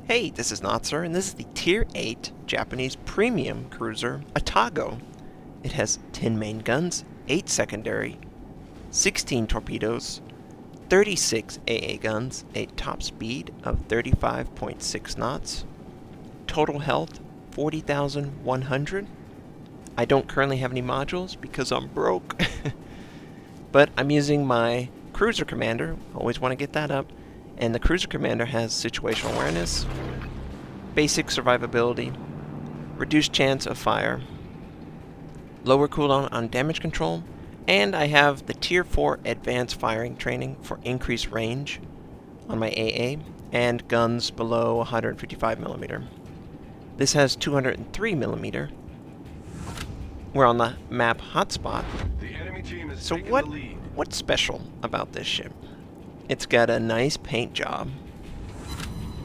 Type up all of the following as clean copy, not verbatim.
Hey, this is Notser, and this is the Tier 8 Japanese premium cruiser, Atago. It has 10 main guns, 8 secondary, 16 torpedoes, 36 AA guns, a top speed of 35.6 knots, total health 40,100. I don't currently have any modules because I'm broke, but I'm using my cruiser commander, always want to get that up, and the cruiser commander has situational awareness, basic survivability, reduced chance of fire, lower cooldown on damage control, and I have the Tier 4 advanced firing training for increased range on my AA, and guns below 155mm. This has 203mm. We're on the map Hotspot. So what's special about this ship? It's got a nice paint job.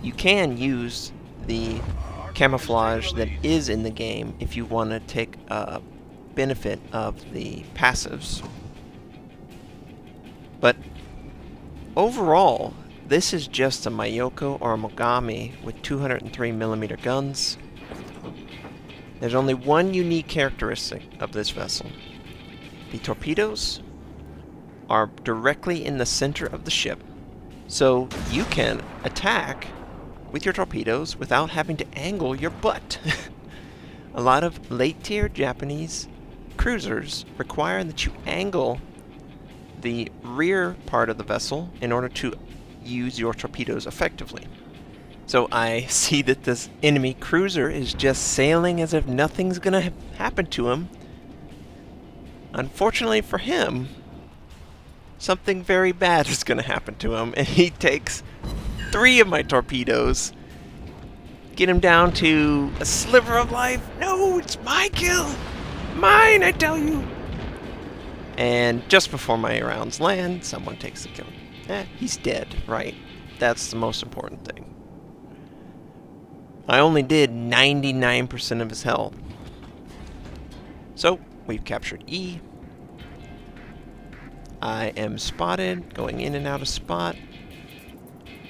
You can use the camouflage that is in the game if you want to take a benefit of the passives. But overall, this is just a Mayoko or a Mogami with 203mm guns. There's only one unique characteristic of this vessel. The torpedoes are directly in the center of the ship, so you can attack with your torpedoes without having to angle your butt. A lot of late-tier Japanese cruisers require that you angle the rear part of the vessel in order to use your torpedoes effectively. So I see that this enemy cruiser is just sailing as if nothing's gonna happen to him. Unfortunately for him, something very bad is going to happen to him, and he takes 3 of my torpedoes, get him down to a sliver of life. No, it's my kill! Mine, I tell you! And just before my rounds land, someone takes the kill. He's dead, right? That's the most important thing. I only did 99% of his health. So, we've captured E. I am spotted, going in and out of spot,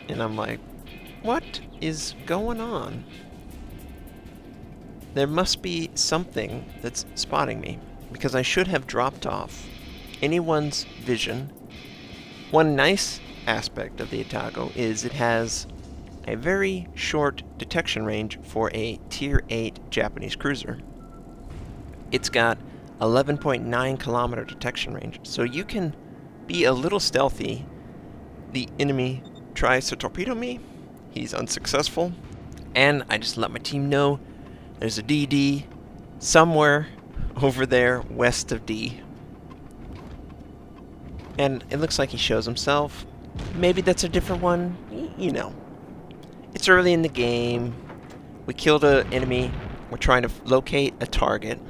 and I'm like, what is going on? There must be something that's spotting me, because I should have dropped off anyone's vision. One nice aspect of the Atago is it has a very short detection range for a Tier 8 Japanese cruiser. It's got 11.9 kilometer detection range, so you can be a little stealthy. The enemy tries to torpedo me, he's unsuccessful, and I just let my team know there's a DD somewhere over there west of D. And it looks like he shows himself. Maybe that's a different one, you know. It's early in the game, we killed an enemy, we're trying to locate a target.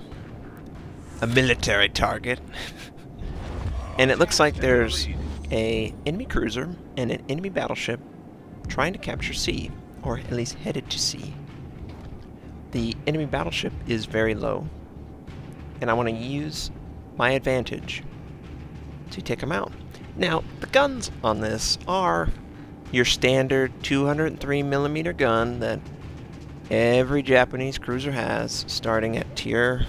A military target. And it looks like there's a enemy cruiser and an enemy battleship trying to capture C, or at least headed to C. The enemy battleship is very low, and I want to use my advantage to take them out. Now, the guns on this are your standard 203mm gun that every Japanese cruiser has, starting at Tier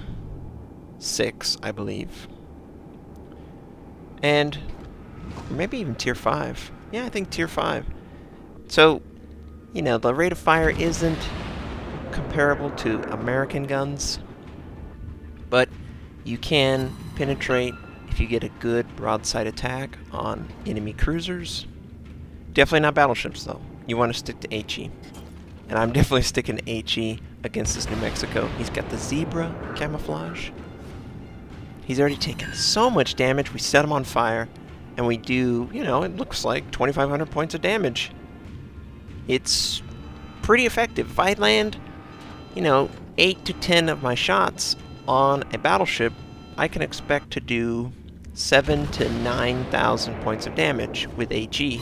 6, I believe. And maybe even Tier 5. Yeah, I think Tier 5. So, you know, the rate of fire isn't comparable to American guns, but you can penetrate if you get a good broadside attack on enemy cruisers. Definitely not battleships, though. You want to stick to HE. And I'm definitely sticking to HE against this New Mexico. He's got the zebra camouflage. He's already taken so much damage. We set him on fire, and we do, you know, it looks like 2,500 points of damage. It's pretty effective. If I land, you know, 8 to 10 of my shots on a battleship, I can expect to do 7,000 to 9,000 points of damage with HE.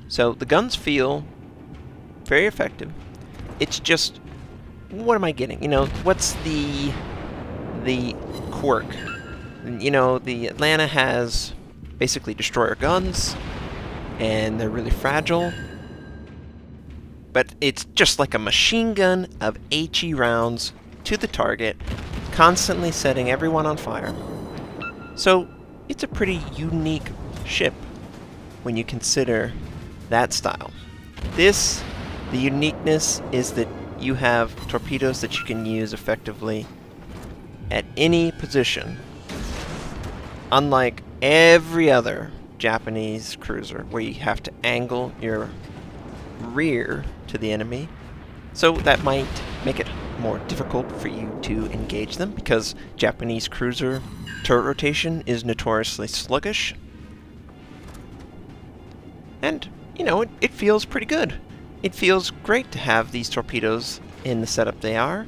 So the guns feel very effective. It's just, what am I getting? You know, what's the quirk? You know, the Atlanta has basically destroyer guns, and they're really fragile. but it's just like a machine gun of HE rounds to the target, constantly setting everyone on fire. So it's a pretty unique ship when you consider that style. The uniqueness is that you have torpedoes that you can use effectively at any position, unlike every other Japanese cruiser where you have to angle your rear to the enemy. So that might make it more difficult for you to engage them, because Japanese cruiser turret rotation is notoriously sluggish. And, you know, it feels pretty good. It feels great to have these torpedoes in the setup they are.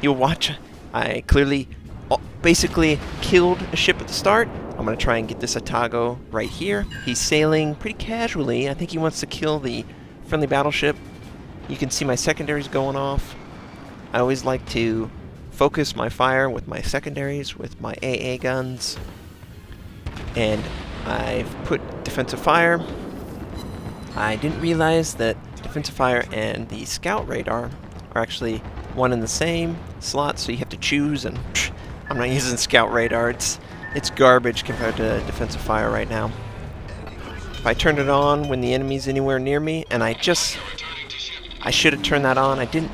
You'll watch, I clearly basically killed a ship at the start. I'm going to try and get this Atago right here. He's sailing pretty casually. I think he wants to kill the friendly battleship. You can see my secondaries going off. I always like to focus my fire with my secondaries, with my AA guns. And I've put defensive fire. I didn't realize that defensive fire and the scout radar are actually one and the same slot, so you have to choose, and I'm not using scout radar. It's garbage compared to defensive fire right now. If I turned it on when the enemy's anywhere near me, and I should have turned that on. I didn't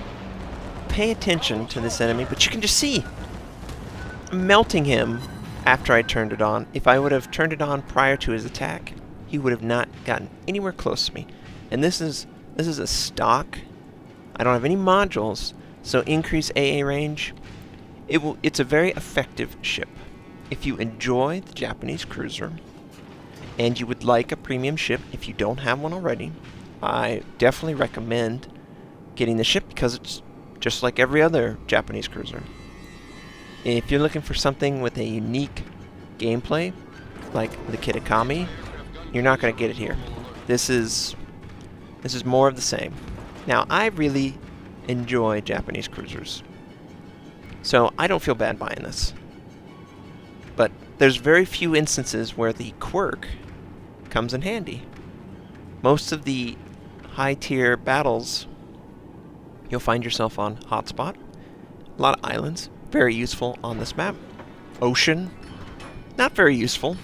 pay attention to this enemy, but you can just see I'm melting him after I turned it on. If I would have turned it on prior to his attack, he would have not gotten anywhere close to me. And this is a stock. I don't have any modules, so increase AA range. It's a very effective ship. If you enjoy the Japanese cruiser, and you would like a premium ship if you don't have one already, I definitely recommend getting the ship, because it's just like every other Japanese cruiser. If you're looking for something with a unique gameplay, like the Kitakami, you're not going to get it here. This is more of the same. Now, I really enjoy Japanese cruisers, so I don't feel bad buying this. But there's very few instances where the quirk comes in handy. Most of the high-tier battles, you'll find yourself on Hotspot. A lot of islands, very useful on this map. Ocean, not very useful.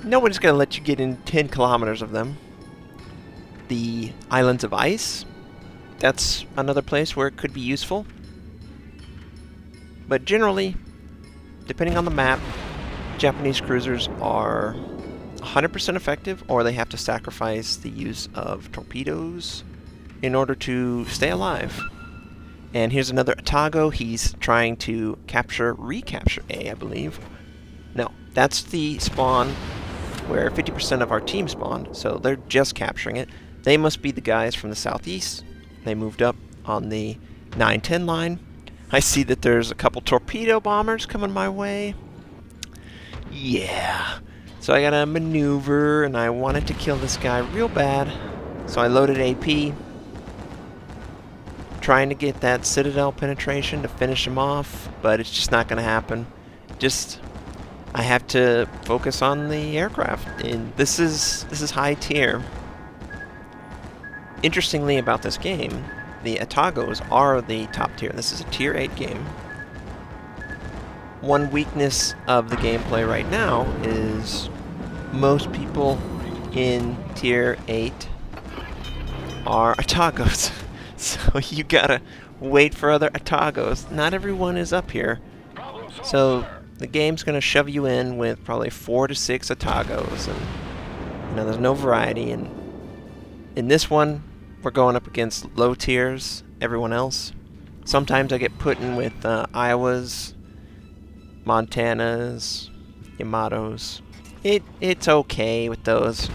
Nobody's going to let you get in 10 kilometers of them. The islands of ice, that's another place where it could be useful. But generally, depending on the map, Japanese cruisers are 100% effective, or they have to sacrifice the use of torpedoes in order to stay alive. And here's another Atago. He's trying to recapture A, I believe. No, that's the spawn where 50% of our team spawned, so they're just capturing it. They must be the guys from the southeast. They moved up on the 9-10 line. I see that there's a couple torpedo bombers coming my way. Yeah. So I gotta maneuver, and I wanted to kill this guy real bad. So I loaded AP. Trying to get that citadel penetration to finish him off, but it's just not gonna happen. I have to focus on the aircraft, and this is high tier. Interestingly about this game, the Atagos are the top tier. This is a tier 8 game. One weakness of the gameplay right now is most people in tier 8 are Atagos. So you gotta wait for other Atagos. Not everyone is up here. So the game's gonna shove you in with probably 4 to 6 Atagos, and there's no variety. And in this one, we're going up against low tiers, everyone else. Sometimes I get put in with Iowas, Montanas, Yamatos. It's okay with those,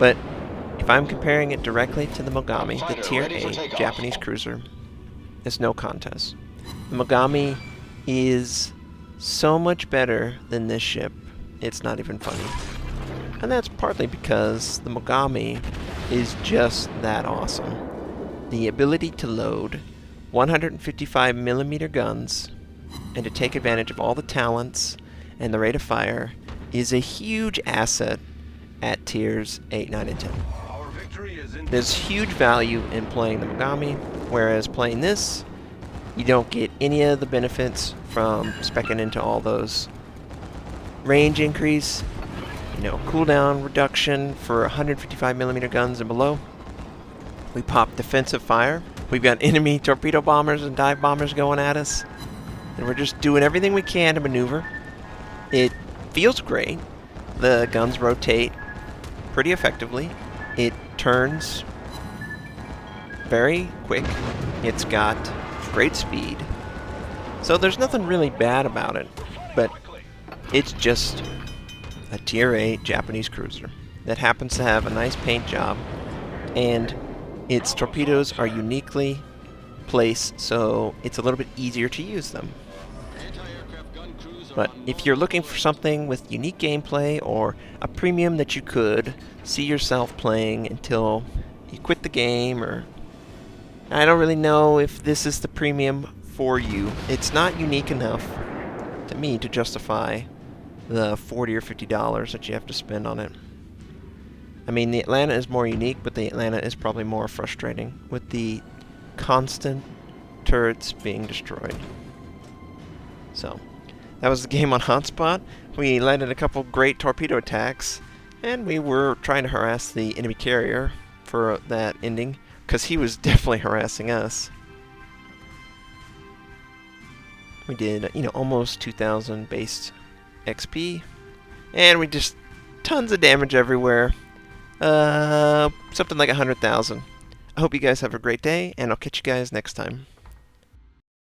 but if I'm comparing it directly to the Mogami, the tier 8 Japanese cruiser, it's no contest. The Mogami is so much better than this ship, it's not even funny. And that's partly because the Mogami is just that awesome. The ability to load 155mm guns and to take advantage of all the talents and the rate of fire is a huge asset at tiers 8, 9, and 10. There's huge value in playing the Mogami, whereas playing this, you don't get any of the benefits from speccing into all those. Range increase, cooldown reduction for 155mm guns and below. We pop defensive fire. We've got enemy torpedo bombers and dive bombers going at us. And we're just doing everything we can to maneuver. It feels great. The guns rotate pretty effectively. It turns very quick. It's got great speed. So there's nothing really bad about it. But it's just a Tier 8 Japanese cruiser that happens to have a nice paint job, and its torpedoes are uniquely placed, so it's a little bit easier to use them. But if you're looking for something with unique gameplay or a premium that you could see yourself playing until you quit the game, or I don't really know if this is the premium for you. It's not unique enough to me to justify the $40 or $50 that you have to spend on it. I mean, the Atlanta is more unique, but the Atlanta is probably more frustrating with the constant turrets being destroyed. So, that was the game on Hotspot. We landed a couple great torpedo attacks, and we were trying to harass the enemy carrier for that ending, because he was definitely harassing us. We did, almost 2,000 base XP, and we just tons of damage everywhere. Something like 100,000. I hope you guys have a great day, and I'll catch you guys next time.